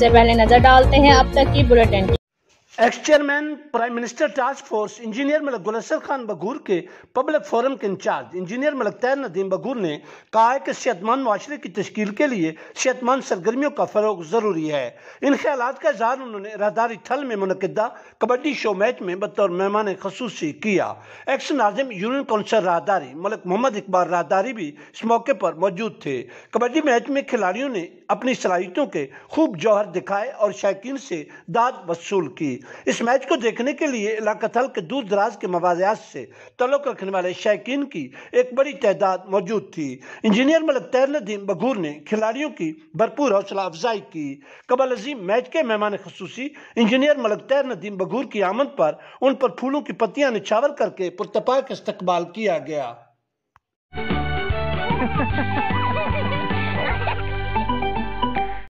सबसे पहले नजर डालते हैं अब तक की bulletin. Ex chairman prime minister task force engineer Malik Gulsar Khan Bagur के पब्लिक फोरम के इंचार्ज इंजीनियर मलिक तैर नदीम बगूर ने कहा है कि सेहतमंद माशरे की तश्कील के लिए सेहतमंद सरगर्मियों का फरोग जरूरी है। इन ख्यालात का इजहार उन्होंने राहदारी थल में मुनक्किदा कबड्डी शो मैच में बतौर मेहमान खसूसी किया। एक्स नाजिम यूनियन काउंसिल राहदारी मलिक मोहम्मद इकबाल राहदारी भी इस मौके पर मौजूद थे। कबड्डी मैच में खिलाड़ियों ने अपनी सलाहियतों के खूब जौहर दिखाए और शायकीन से दाद वसूल की। इस मैच को देखने के लिए इलाका थल के दूर दराज के मवाज़ियात से तल्लुक़ रखने वाले शायकीन की एक बड़ी तादाद मौजूद थी। इंजीनियर मलिक तैर नदीम बगूर ने खिलाड़ियों की भरपूर हौसला अफजाई की। कबल अजीम मैच के मेहमान खसूसी इंजीनियर मलिक तैर नदीम बगूर की आमद पर उन पर फूलों की पत्तियां निछावर करके पुरतपाक इस्तकबाल किया गया।